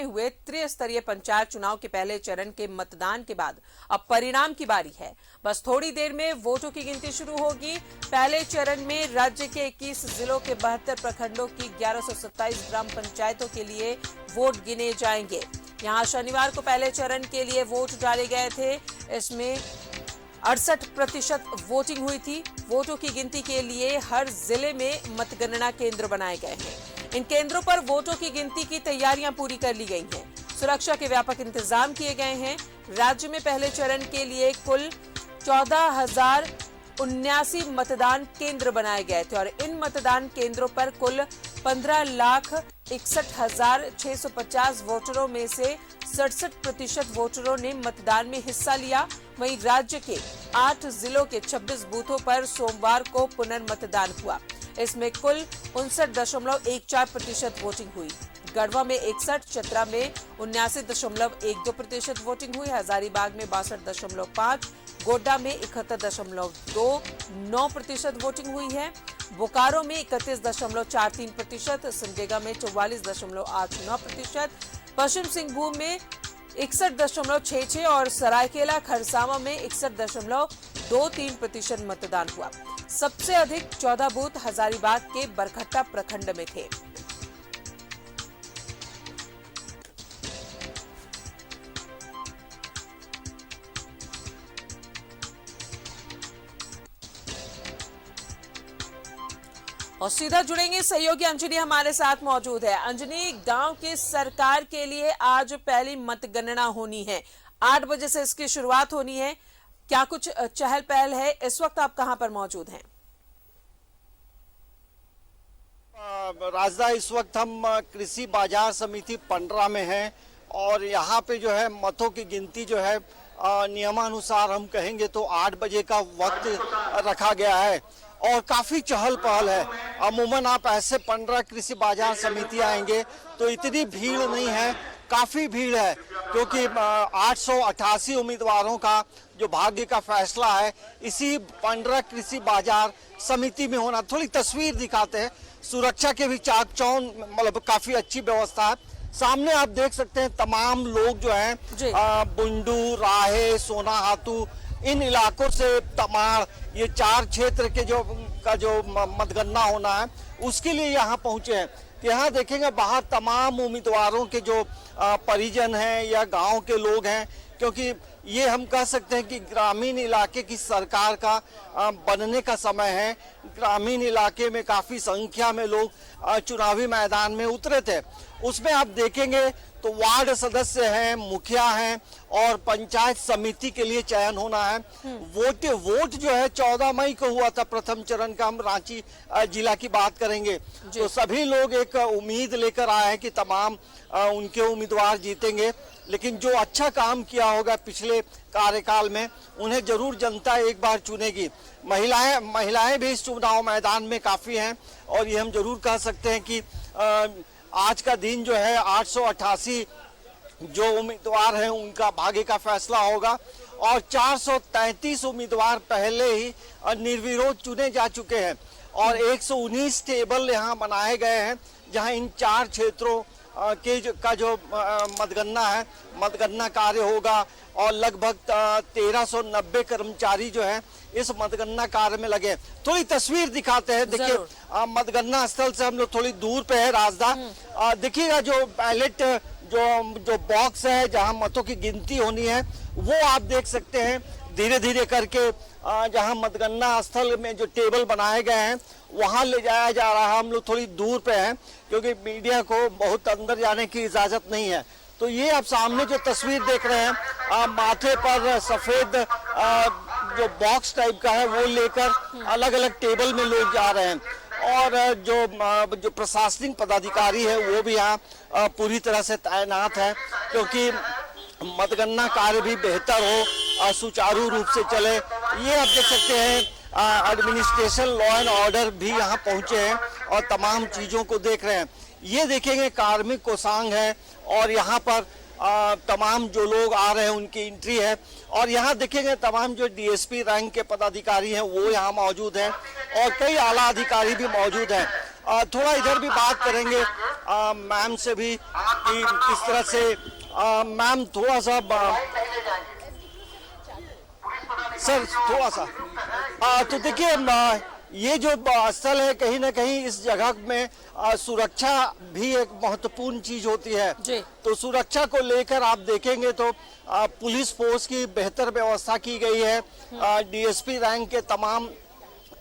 में हुए त्रिस्तरीय पंचायत चुनाव के पहले चरण के मतदान के बाद अब परिणाम की बारी है। बस थोड़ी देर में वोटों की गिनती शुरू होगी। पहले चरण में राज्य के 21 जिलों के 72 प्रखंडों की 1127 ग्राम पंचायतों के लिए वोट गिने जाएंगे। यहां शनिवार को पहले चरण के लिए वोट डाले गए थे। इसमें 68% वोटिंग हुई थी। वोटों की गिनती के लिए हर जिले में मतगणना केंद्र बनाए गए हैं। इन केंद्रों पर वोटों की गिनती की तैयारियां पूरी कर ली गई हैं। सुरक्षा के व्यापक इंतजाम किए गए हैं। राज्य में पहले चरण के लिए कुल 14,079 मतदान केंद्र बनाए गए थे और इन मतदान केंद्रों पर कुल 15,61,650 वोटरों में से 67% वोटरों ने मतदान में हिस्सा लिया। वहीं राज्य के 8 जिलों के 26 बूथों पर सोमवार को पुनर्मतदान हुआ। इसमें कुल 59.14% वोटिंग हुई। गढ़वा में 61, चतरा में 79.12% वोटिंग हुई। हजारीबाग में 62.5, गोड्डा में 71.29% वोटिंग हुई है। बोकारो में 31.43%, सिमडेगा में 44.89%, पश्चिम सिंहभूम में 61.66 और सरायकेला खरसावां में 61.23% मतदान हुआ। सबसे अधिक 14 बूथ हजारीबाग के बरकट्टा प्रखंड में थे। और सीधा जुड़ेंगे, सहयोगी अंजनी हमारे साथ मौजूद है। अंजनी, गांव की सरकार के लिए आज पहली मतगणना होनी है। 8 बजे से इसकी शुरुआत होनी है। क्या कुछ चहल पहल है? इस वक्त आप कहां पर मौजूद हैं? राजदा, इस वक्त हम कृषि बाजार समिति पंडरा में हैं और यहाँ पे जो है मतों की गिनती जो है नियमानुसार हम कहेंगे तो 8 बजे का वक्त रखा गया है और काफी चहल पहल है। अमूमन आप ऐसे पंडरा कृषि बाजार समिति आएंगे तो इतनी भीड़ नहीं है, काफी भीड़ है क्योंकि 888 उम्मीदवारों का जो भाग्य का फैसला है इसी पंडरा कृषि बाजार समिति में होना। थोड़ी तस्वीर दिखाते हैं। सुरक्षा के भी चाक चौंध, मतलब काफी अच्छी व्यवस्था है। सामने आप देख सकते हैं तमाम लोग जो हैं बुंडू, राहे, सोनाहातू, इन इलाकों से तमाम ये 4 क्षेत्र के जो मतगणना होना है उसके लिए यहाँ पहुंचे हैं। यहाँ देखेंगे बाहर तमाम उम्मीदवारों के जो परिजन हैं या गांव के लोग हैं, क्योंकि ये हम कह सकते हैं कि ग्रामीण इलाके की सरकार का बनने का समय है। ग्रामीण इलाके में काफी संख्या में लोग चुनावी मैदान में उतरे थे। उसमें आप देखेंगे तो वार्ड सदस्य हैं, मुखिया हैं और पंचायत समिति के लिए चयन होना है। वोट जो है 14 मई को हुआ था प्रथम चरण का। हम रांची जिला की बात करेंगे तो सभी लोग एक उम्मीद लेकर आए हैं कि तमाम उनके उम्मीदवार जीतेंगे, लेकिन जो अच्छा काम किया होगा पिछले कार्यकाल में उन्हें जरूर जनता एक बार चुनेगी। महिलाएं भी इस चुनाव मैदान में काफी हैं और ये हम जरूर कह सकते हैं कि आज का दिन जो है 888 जो उम्मीदवार हैं उनका भाग्य का फैसला होगा और 433 उम्मीदवार पहले ही निर्विरोध चुने जा चुके हैं और 119 टेबल यहाँ बनाए गए हैं जहाँ इन 4 क्षेत्रों का जो मतगणना है, मतगणना कार्य होगा और लगभग 1390 कर्मचारी जो है इस मतगणना कार्य में लगे। थोड़ी तस्वीर दिखाते हैं। देखिए मतगणना स्थल से हम लोग थोड़ी दूर पे है राजदा। देखिएगा जो बैलेट जो बॉक्स है जहां मतों की गिनती होनी है वो आप देख सकते हैं धीरे धीरे करके जहां मतगणना स्थल में जो टेबल बनाए गए हैं वहां ले जाया जा रहा है। हम लोग थोड़ी दूर पे हैं क्योंकि मीडिया को बहुत अंदर जाने की इजाजत नहीं है। तो ये आप सामने जो तस्वीर देख रहे हैं माथे पर सफेद जो बॉक्स टाइप का है वो लेकर अलग अलग टेबल में लोग जा रहे हैं और जो प्रशासनिक पदाधिकारी है वो भी यहाँ पूरी तरह से तैनात है क्योंकि मतगणना कार्य भी बेहतर हो, सुचारू रूप से चले। ये आप देख सकते हैं एडमिनिस्ट्रेशन, लॉ एंड ऑर्डर भी यहाँ पहुंचे हैं और तमाम चीजों को देख रहे हैं। ये देखेंगे कार्मिक कोषांग है और यहाँ पर तमाम जो लोग आ रहे हैं उनकी एंट्री है और यहाँ देखेंगे तमाम जो डीएसपी रैंक के पदाधिकारी हैं वो यहाँ मौजूद हैं और कई आला अधिकारी भी मौजूद हैं। थोड़ा इधर भी बात करेंगे मैम से भी कि किस तरह से मैम थोड़ा सा सर थोड़ा सा तो देखिए ये जो स्थल है कहीं ना कहीं इस जगह में सुरक्षा भी एक महत्वपूर्ण चीज होती है जी। तो सुरक्षा को लेकर आप देखेंगे तो पुलिस फोर्स की बेहतर व्यवस्था की गई है। डीएसपी रैंक के तमाम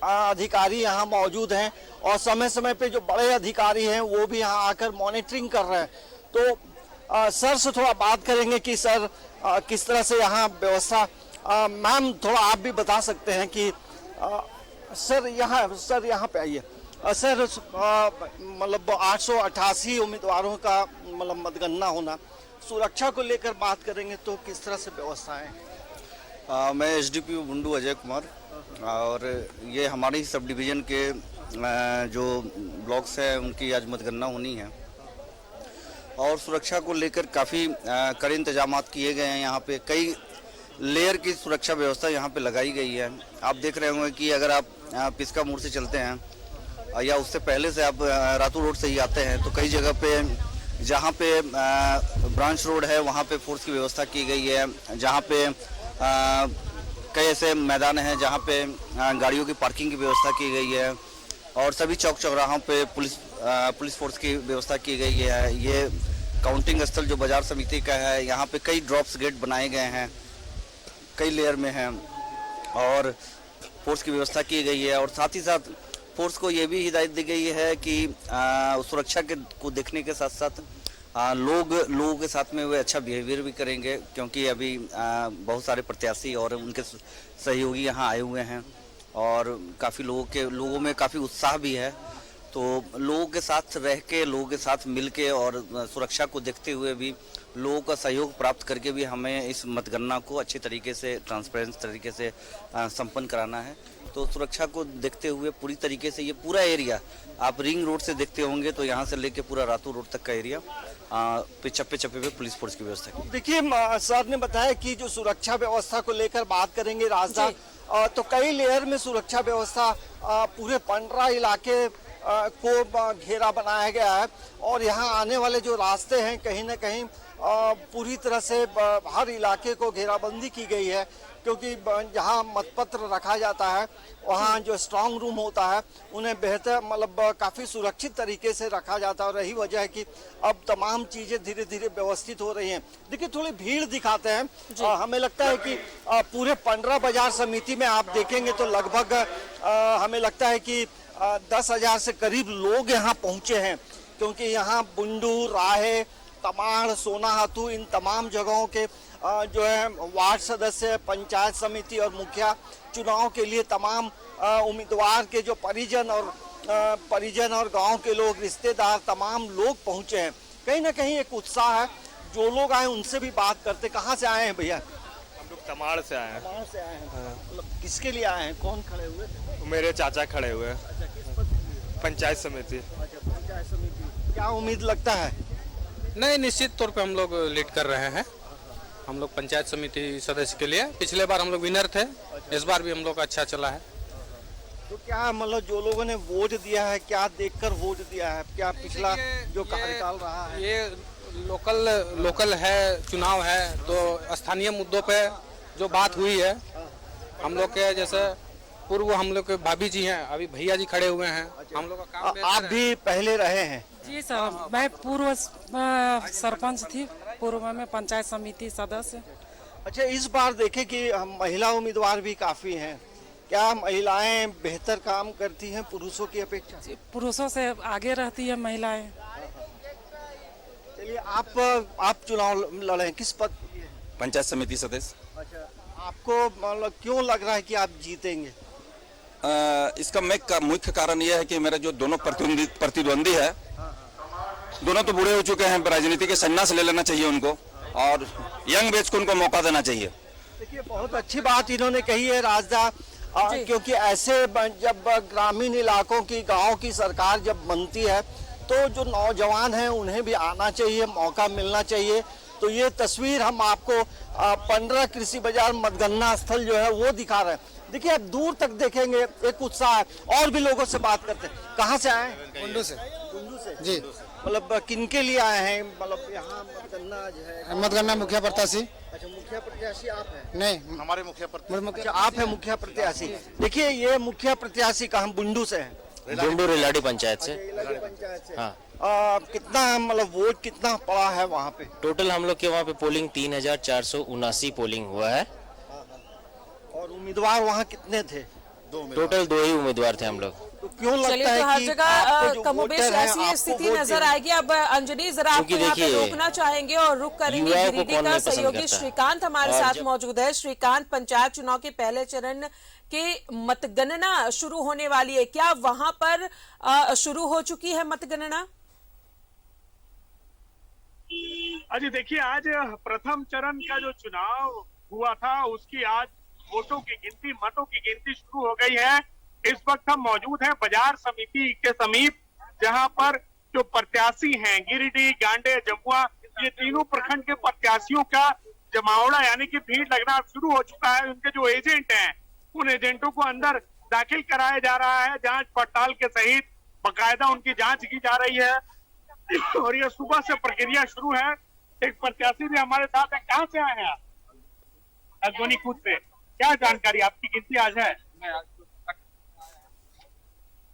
अधिकारी यहाँ मौजूद हैं और समय समय पे जो बड़े अधिकारी हैं वो भी यहाँ आकर मॉनिटरिंग कर रहे हैं। तो सर से थोड़ा बात करेंगे कि सर किस तरह से यहाँ व्यवस्था मैम थोड़ा आप भी बता सकते हैं कि सर यहाँ पे आइए सर मतलब 888 उम्मीदवारों का मतलब मतगणना होना सुरक्षा को लेकर बात करेंगे तो किस तरह से व्यवस्था है? मैं एसडीपीओ बुंडू अजय कुमार और ये हमारे ही सब डिवीज़न के जो ब्लॉक्स हैं उनकी आज मतगणना होनी है और सुरक्षा को लेकर काफ़ी कड़े इंतजाम किए गए हैं। यहाँ पे कई लेयर की सुरक्षा व्यवस्था यहाँ पे लगाई गई है। आप देख रहे होंगे कि अगर आप पिस्का मोड़ से चलते हैं या उससे पहले से आप रातू रोड से ही आते हैं तो कई जगह पे जहाँ पे ब्रांच रोड है वहाँ पे फोर्स की व्यवस्था की गई है। जहाँ पे कई ऐसे मैदान हैं जहाँ पे गाड़ियों की पार्किंग की व्यवस्था की गई है और सभी चौक चौराहों पे पुलिस फोर्स की व्यवस्था की गई है। ये काउंटिंग स्थल जो बाजार समिति का है यहाँ पे कई ड्रॉप्स गेट बनाए गए हैं, कई लेयर में हैं और फोर्स की व्यवस्था की गई है। और साथ ही साथ फोर्स को ये भी हिदायत दी गई है कि सुरक्षा को देखने के साथ साथ लोगों के साथ में वे अच्छा बिहेवियर भी करेंगे क्योंकि अभी बहुत सारे प्रत्याशी और उनके सहयोगी यहाँ आए हुए हैं और काफ़ी लोगों में काफ़ी उत्साह भी है। तो लोगों के साथ रह के, लोगों के साथ मिल के और सुरक्षा को देखते हुए भी लोगों का सहयोग प्राप्त करके भी हमें इस मतगणना को अच्छे तरीके से ट्रांसपेरेंट तरीके से संपन्न कराना है। तो सुरक्षा को देखते हुए पूरी तरीके से ये पूरा एरिया आप रिंग रोड से देखते होंगे तो यहाँ से लेके पूरा रातू रोड तक का एरिया पे चप्पे पे पुलिस फोर्स की व्यवस्था की। देखिए सर ने बताया कि जो सुरक्षा व्यवस्था को लेकर बात करेंगे राजदा तो कई लेयर में सुरक्षा व्यवस्था पूरे पंडरा इलाके को घेरा बनाया गया है और यहाँ आने वाले जो रास्ते हैं कहीं ना कहीं पूरी तरह से हर इलाके को घेराबंदी की गई है क्योंकि जहाँ मतपत्र रखा जाता है वहाँ जो स्ट्रांग रूम होता है उन्हें बेहतर मतलब काफ़ी सुरक्षित तरीके से रखा जाता है और यही वजह है कि अब तमाम चीज़ें धीरे धीरे व्यवस्थित हो रही हैं। देखिए थोड़ी भीड़ दिखाते हैं हमें लगता है कि पूरे पंडरा बाजार समिति में आप देखेंगे तो लगभग हमें लगता है कि 10,000 से करीब लोग यहाँ पहुँचे हैं क्योंकि यहाँ बुंडू, राहे, तमाड़, सोनाहातू इन तमाम जगहों के जो है वार्ड सदस्य, पंचायत समिति और मुखिया चुनाव के लिए तमाम उम्मीदवार के जो परिजन और गांव के लोग, रिश्तेदार, तमाम लोग पहुंचे हैं। कहीं ना कहीं एक उत्साह है। जो लोग आए उनसे भी बात करते। कहाँ से आए हैं भैया? हम लोग तमाड़ से आए हैं। तमाड़ से आए हैं। मतलब किसके लिए आए हैं? कौन खड़े हुए? मेरे चाचा खड़े हुए हैं। अच्छा, किस पद के लिए? पंचायत समिति। अच्छा, पंचायत समिति। क्या उम्मीद लगता है? नहीं, निश्चित तौर पे हम लोग लीड कर रहे हैं। हम लोग पंचायत समिति सदस्य के लिए पिछले बार हम लोग विनर थे, इस बार भी हम लोग अच्छा चला है। तो क्या मतलब जो लोगों ने वोट दिया है क्या देखकर वोट दिया है? क्या पिछला जो कार्यकाल रहा है? ये लोकल है, चुनाव है तो स्थानीय मुद्दों पे जो बात हुई है हम लोग के जैसे पूर्व हम लोग के भाभी जी हैं, अभी भैया जी खड़े हुए हैं। हम लोग का काम आप भी पहले रहे हैं? जी सर, मैं पूर्व सरपंच थी, पूर्व में पंचायत समिति सदस्य। अच्छा, इस बार देखें कि महिला उम्मीदवार भी काफी हैं। क्या महिलाएं बेहतर काम करती हैं पुरुषों की अपेक्षा? पुरुषों से आगे रहती है महिलाएं। चलिए आप चुनाव लड़े, किस पद के लिए? पंचायत समिति सदस्य। अच्छा, आपको मतलब क्यों लग रहा है कि आप जीतेंगे? इसका मुख्य कारण यह है कि मेरे जो दोनों प्रतिद्वंदी है दोनों तो बूढ़े हो चुके हैं, राजनीति के संन्यास ले लेना चाहिए उनको और यंग बैच को उनको मौका देना चाहिए। देखिए बहुत अच्छी बात इन्होंने कही है राजदा, क्योंकि ऐसे जब ग्रामीण इलाकों की, गांव की सरकार जब बनती है तो जो नौजवान हैं उन्हें भी आना चाहिए, मौका मिलना चाहिए। तो ये तस्वीर हम आपको पंडरा कृषि बाजार मतगणना स्थल जो है वो दिखा रहे हैं। देखिए आप दूर तक देखेंगे एक उत्साह है। और भी लोगों से बात करते हैं। कहाँ से आए हैं? कुंडू से कुंडू से जी। मतलब किन के लिए आए हैं? मतलब यहाँ मतगणना जो है, मतगणना मुखिया प्रत्याशी। अच्छा, मुखिया प्रत्याशी आप हैं? नहीं, हमारे मुखिया अच्छा, आप हैं मुखिया प्रत्याशी। देखिए ये मुखिया प्रत्याशी कहाँ? बुंडू से हैं? बुंडू रेलाडी पंचायत से। पंचायत से। हाँ। कितना मतलब वोट कितना पड़ा है वहाँ पे? टोटल हम लोग के वहाँ पे पोलिंग 3479 पोलिंग हुआ है। और उम्मीदवार वहाँ कितने थे? टोटल 2 ही उम्मीदवार थे हम लोग। तो क्यों चलिए, लगता तो है हर कि जगह आपको जो कमोबेश वोटर हैं, ऐसी आपको स्थिति वोट नजर देंगे? आएगी। अब अंजनी जरा आपको क्योंकि यहाँ पे देखिए, रोकना चाहेंगे और रुक करेंगे। युवाओं को गिरिडीह कौन का नहीं पसंद सहयोगी करता? श्रीकांत हमारे और साथ मौजूद है। श्रीकांत, पंचायत चुनाव के पहले चरण के मतगणना शुरू होने वाली है, क्या वहां पर शुरू हो चुकी है मतगणना? अजी देखिए, आज प्रथम चरण का जो चुनाव हुआ था उसकी आज वोटों की गिनती, मतों की गिनती शुरू हो गई है। इस वक्त हम मौजूद हैं बाजार समिति के समीप, जहां पर जो प्रत्याशी हैं गिरिडीह, गांडे, जमुआ, ये तीनों प्रखंड के प्रत्याशियों का जमावड़ा यानी कि भीड़ लगना शुरू हो चुका है। उनके जो एजेंट हैं उन एजेंटों को अंदर दाखिल कराया जा रहा है, जांच पड़ताल के सहित बाकायदा उनकी जांच की जा रही है और ये सुबह से प्रक्रिया शुरू है। एक प्रत्याशी भी हमारे साथ है। कहाँ से आए हैं आप? अगोनी खुद से। क्या जानकारी आपकी? गिनती आज है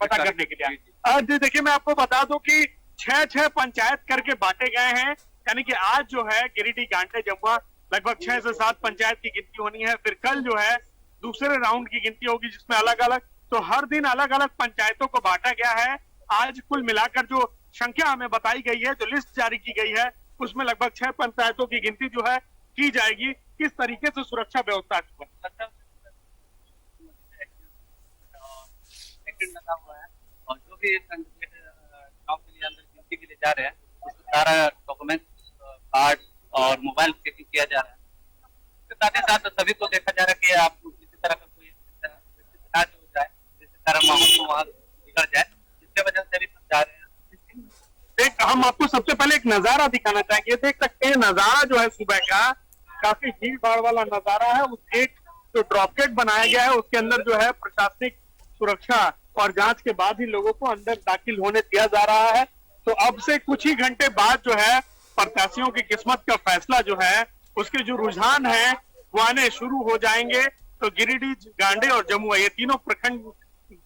पता करने के लिए। आज देखिए, मैं आपको बता दूं कि 6 पंचायत करके बांटे गए हैं, यानी कि आज जो है गिरिडीह, गांडे, जमुआ लगभग 6 से 7 पंचायत की गिनती होनी है। फिर कल जो है दूसरे राउंड की गिनती होगी, जिसमें अलग अलग, तो हर दिन अलग अलग पंचायतों को बांटा गया है। आज कुल मिलाकर जो संख्या हमें बताई गई है, जो लिस्ट जारी की गई है, उसमें लगभग 6 पंचायतों की गिनती जो है की जाएगी। किस तरीके से सुरक्षा व्यवस्था लगा हुआ है और जो भी चुनाव के लिए अंदर गिनती के लिए जा रहे हैं उसका सारा डॉक्यूमेंट, कार्ड और मोबाइल चेकिंग किया जा रहा है। साथ ही साथ सभी को देखा जा रहा है कि आप किसी तरह का कोई इलाज हो जाए जिससे सारा माहौल को वहाँ बिगड़ जाए, जिसके वजह से अभी जा रहे हैं। हम आपको सबसे पहले एक नजारा दिखाना चाहेंगे। देख सकते हैं नजारा जो है सुबह का, काफी भीड़ भाड़ वाला नजारा है। उस गेट जो ड्रॉप गेट बनाया गया है उसके अंदर जो है प्रशासनिक सुरक्षा और जांच के बाद ही लोगों को अंदर दाखिल होने दिया जा रहा है। तो अब से कुछ ही घंटे बाद जो है प्रत्याशियों की किस्मत का फैसला जो है, उसके जो रुझान है वो आने शुरू हो जाएंगे। तो गिरिडीह, गांडे और जमुआ, ये तीनों प्रखंड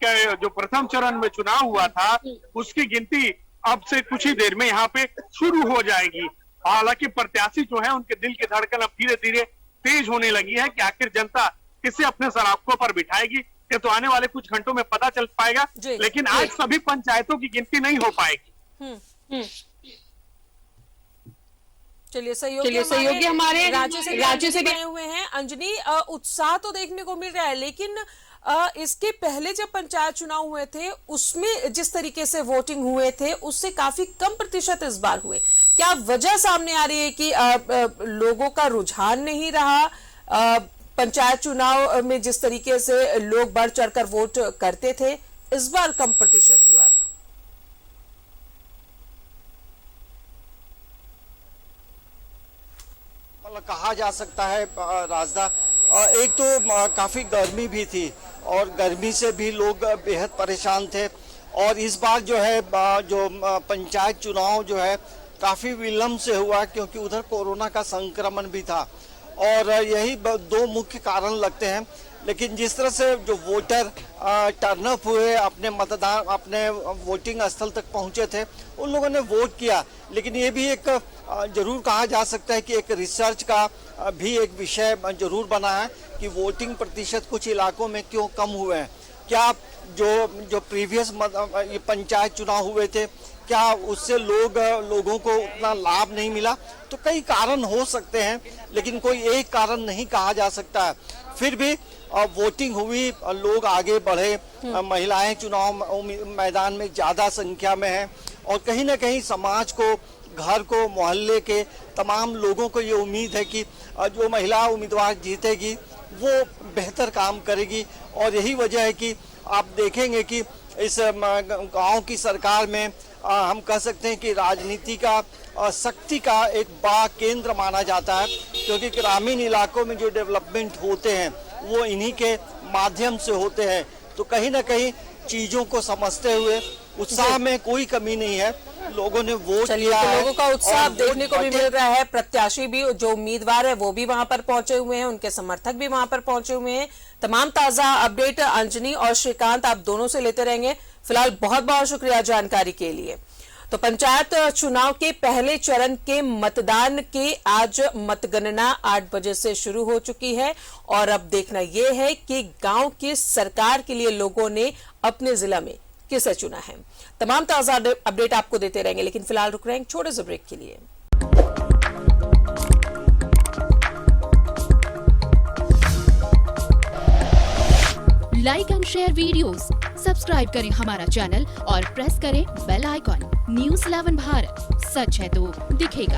का जो प्रथम चरण में चुनाव हुआ था उसकी गिनती अब से कुछ ही देर में यहाँ पे शुरू हो जाएगी। हालांकि प्रत्याशी जो है उनके दिल की धड़कन अब धीरे धीरे तेज होने लगी है कि आखिर जनता किसे अपने सराखों पर बिठाएगी, ये तो आने वाले कुछ घंटों में पता चल पाएगा। लेकिन आज सभी पंचायतों की गिनती नहीं हो पाएगी। चलिए, सहयोगी हमारे राज्य से गए हुए हैं। अंजनी, उत्साह तो देखने को मिल रहा है, लेकिन इसके पहले जब पंचायत चुनाव हुए थे उसमें जिस तरीके से वोटिंग हुए थे उससे काफी कम प्रतिशत इस बार हुए। क्या वजह सामने आ रही है कि लोगों का रुझान नहीं रहा? पंचायत चुनाव में जिस तरीके से लोग बढ़ चढ़कर वोट करते थे, इस बार कम प्रतिशत हुआ। मतलब कहा जा सकता है राजदा, एक तो काफी गर्मी भी थी और गर्मी से भी लोग बेहद परेशान थे। और इस बार जो है जो पंचायत चुनाव जो है काफी विलंब से हुआ, क्योंकि उधर कोरोना का संक्रमण भी था और यही 2 मुख्य कारण लगते हैं। लेकिन जिस तरह से जो वोटर टर्नअप हुए, अपने वोटिंग स्थल तक पहुंचे थे, उन लोगों ने वोट किया। लेकिन ये भी एक जरूर कहा जा सकता है कि एक रिसर्च का भी एक विषय जरूर बना है कि वोटिंग प्रतिशत कुछ इलाकों में क्यों कम हुए हैं। क्या जो प्रीवियस पंचायत चुनाव हुए थे, क्या उससे लोगों को उतना लाभ नहीं मिला? तो कई कारण हो सकते हैं, लेकिन कोई एक कारण नहीं कहा जा सकता है। फिर भी वोटिंग हुई, लोग आगे बढ़े, महिलाएं चुनाव मैदान में ज्यादा संख्या में हैं और कहीं ना कहीं समाज को, घर को, मोहल्ले के तमाम लोगों को ये उम्मीद है कि जो महिला उम्मीदवार जीतेगी वो बेहतर काम करेगी। और यही वजह है कि आप देखेंगे कि इस गांव की सरकार में हम कह सकते हैं कि राजनीति का शक्ति का एक बड़ा केंद्र माना जाता है, क्योंकि ग्रामीण इलाकों में जो डेवलपमेंट होते हैं वो इन्हीं के माध्यम से होते हैं। तो कहीं ना कहीं चीजों को समझते हुए उत्साह में कोई कमी नहीं है, लोगों ने वोट चलिए, किया तो है लोगों का उत्साह और देखने को भी वोट मिल रहा है। प्रत्याशी भी, जो उम्मीदवार है वो भी वहां पर पहुंचे हुए हैं, उनके समर्थक भी वहां पर पहुंचे हुए हैं। तमाम ताजा अपडेट अंजनी और श्रीकांत आप दोनों से लेते रहेंगे। फिलहाल बहुत बहुत शुक्रिया जानकारी के लिए। तो पंचायत चुनाव के पहले चरण के मतदान के आज मतगणना 8 बजे से शुरू हो चुकी है और अब देखना यह है कि गांव की सरकार के लिए लोगों ने अपने जिला में किसे चुना है। तमाम ताजा अपडेट आपको देते रहेंगे, लेकिन फिलहाल रुक रहे हैं छोटे से ब्रेक के लिए। Like and share videos, subscribe करें हमारा चैनल और प्रेस करें बेल आइकॉन। News 11 भारत, सच है तो दिखेगा।